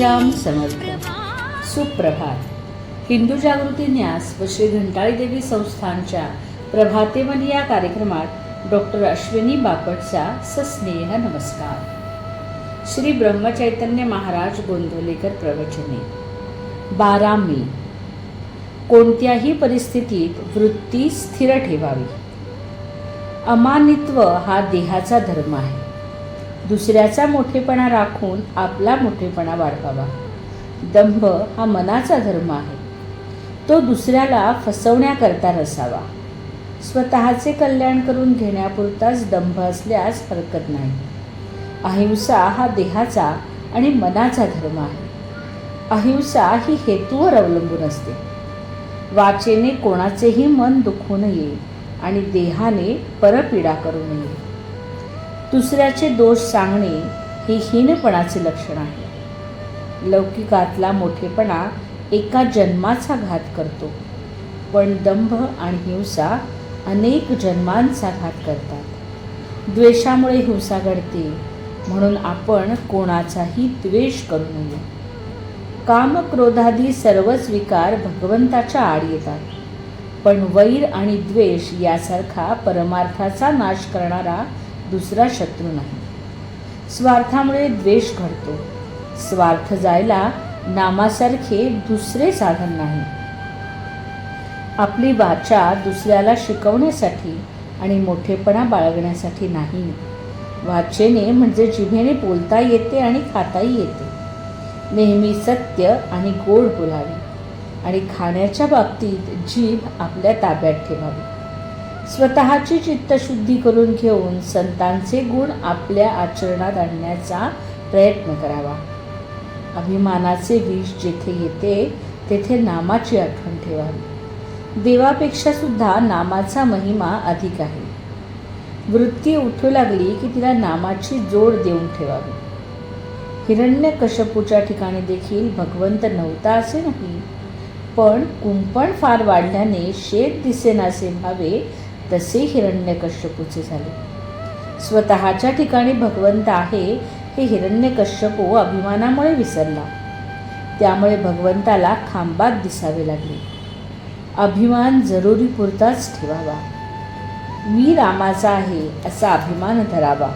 श्रीराम समर्थ. सुप्रभात. हिंदू जागृती न्यास व श्री घंटाळी देवी संस्थानच्या प्रभातेवन या कार्यक्रमात डॉक्टर अश्विनी बापटचा सस्नेह नमस्कार. श्री ब्रह्मचैतन्य महाराज गोंधलेकर प्रवचने. 12 मे. कोणत्याही परिस्थितीत वृत्ती स्थिर ठेवावी. अमानित्व हा देहाचा धर्म आहे. दुसऱ्याचा मोठेपणा राखून आपला मोठेपणा वाढवावा. दंभ हा मनाचा धर्म आहे. तो दुसऱ्याला फसवण्याकरता नसावा. स्वतःचे कल्याण करून घेण्यापुरताच दंभ असल्यास हरकत नाही. अहिंसा हा देहाचा आणि मनाचा धर्म आहे. अहिंसा ही हेतूवर अवलंबून असते. वाचेने कोणाचेही मन दुखवू नये आणि देहाने परपीडा करू नये. दुसऱ्याचे दोष सांगणे हे हीनपणाचे लक्षण आहे. लौकिकातला मोठेपणा एका जन्माचा घात करतो, पण दंभ आणि हिंसा अनेक जन्मांचा घात करतात. द्वेषामुळे हिंसा घडते, म्हणून आपण कोणाचाही द्वेष करू नये. काम क्रोधादी सर्वच विकार भगवंताच्या आड येतात, पण वैर आणि द्वेष यासारखा परमार्थाचा नाश करणारा दुसरा शत्रू नाही. स्वार्थामुळे द्वेष घडतो. स्वार्थ जायला नामासारखे दुसरे साधन नाही. आपली वाचा दुसऱ्याला शिकवण्यासाठी आणि मोठेपणा बाळगण्यासाठी नाही. वाचेने म्हणजे जिभेने बोलता येते आणि खाताही येते. नेहमी सत्य आणि गोड बोलावे आणि खाण्याच्या बाबतीत जीभ आपल्या ताब्यात ठेवावी. स्वतःची चित्तशुद्धी करून घेऊन संतांचे गुण आपल्या आचरणात आणण्याचा प्रयत्न करावा. अभिमानाचे विष जेथे येते तेथे नामाची आठवण ठेवावी. देवापेक्षा सुद्धा नामाचा महिमा अधिक आहे. वृत्ती उठू लागली की तिला नामाची जोड देऊन ठेवावी. हिरण्यकश्यपूच्या ठिकाणी देखील भगवंत नव्हता असे नाही, पण कुंपण फार वाढल्याने शेत दिसेनासे व्हावे तसे हिरण्यकश्यपूचे झाले. स्वतःच्या ठिकाणी भगवंत आहे हे हिरण्यकश्यपू अभिमानामुळे विसरला. त्यामुळे भगवंताला खांबात दिसावे लागले. अभिमान जरुरीपुरताच ठेवावा. मी रामाचा आहे असा अभिमान धरावा.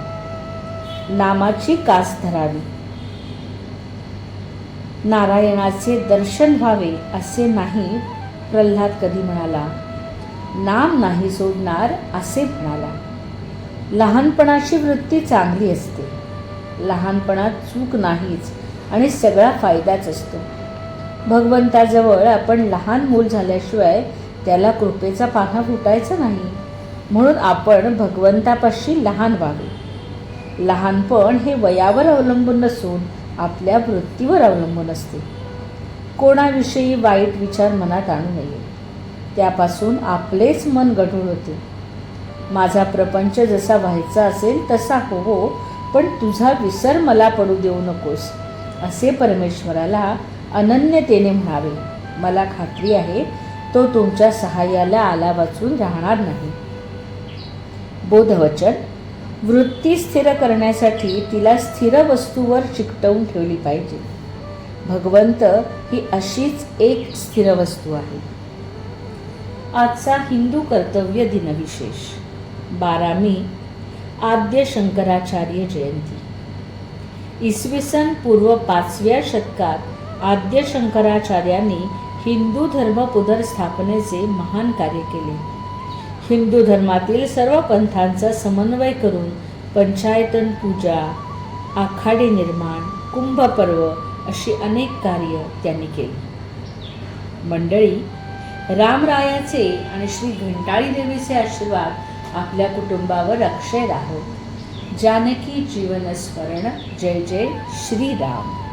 नामाची कास धरावी. नारायणाचे दर्शन व्हावे असे नाही प्रल्हाद कधी म्हणाला. नाम नाही सोडणार असे म्हणाला. लहानपणाची वृत्ती चांगली असते. लहानपणात चूक नाहीच आणि सगळा फायदाच असतो. भगवंताजवळ आपण लहान मूल झाल्याशिवाय त्याला कृपेचा पाना फुटायचा नाही. म्हणून आपण भगवंतापाशी लहान व्हावे. लहानपण हे वयावर अवलंबून नसून आपल्या वृत्तीवर अवलंबून असते. कोणाविषयी वाईट विचार मनात आणू नये. त्यापासून आपलेच मन गढूळ होते. माझा प्रपंच जसा व्हायचा असेल तसा होवो, पण तुझा विसर मला पडू देऊ नकोस असे परमेश्वराला अनन्यतेने म्हणावे. मला खात्री आहे तो तुमच्या सहाय्याला आला वाचून राहणार नाही. बोधवचन. वृत्ती स्थिर करण्यासाठी तिला स्थिर वस्तूवर चिकटवून ठेवली पाहिजे. भगवंत ही अशीच एक स्थिर वस्तू आहे. आजचा हिंदू कर्तव्य दिनविशेष. 12 मे आद्य शंकराचार्य जयंती. इसवी सन पूर्व 5व्या शतकात आद्य शंकराचार्यांनी हिंदू धर्म पुनर्स्थापनेचे महान कार्य केले. हिंदू धर्मातील सर्व पंथांचा समन्वय करून पंचायतन पूजा, आखाडे निर्माण, कुंभपर्व अशी अनेक कार्य त्यांनी केली. मंडळी, रामरायाचे आणि श्री घंटाळी देवीचे आशीर्वाद आपल्या कुटुंबावर अक्षय राहो. जानकी जीवन स्मरण. जय जय श्रीराम.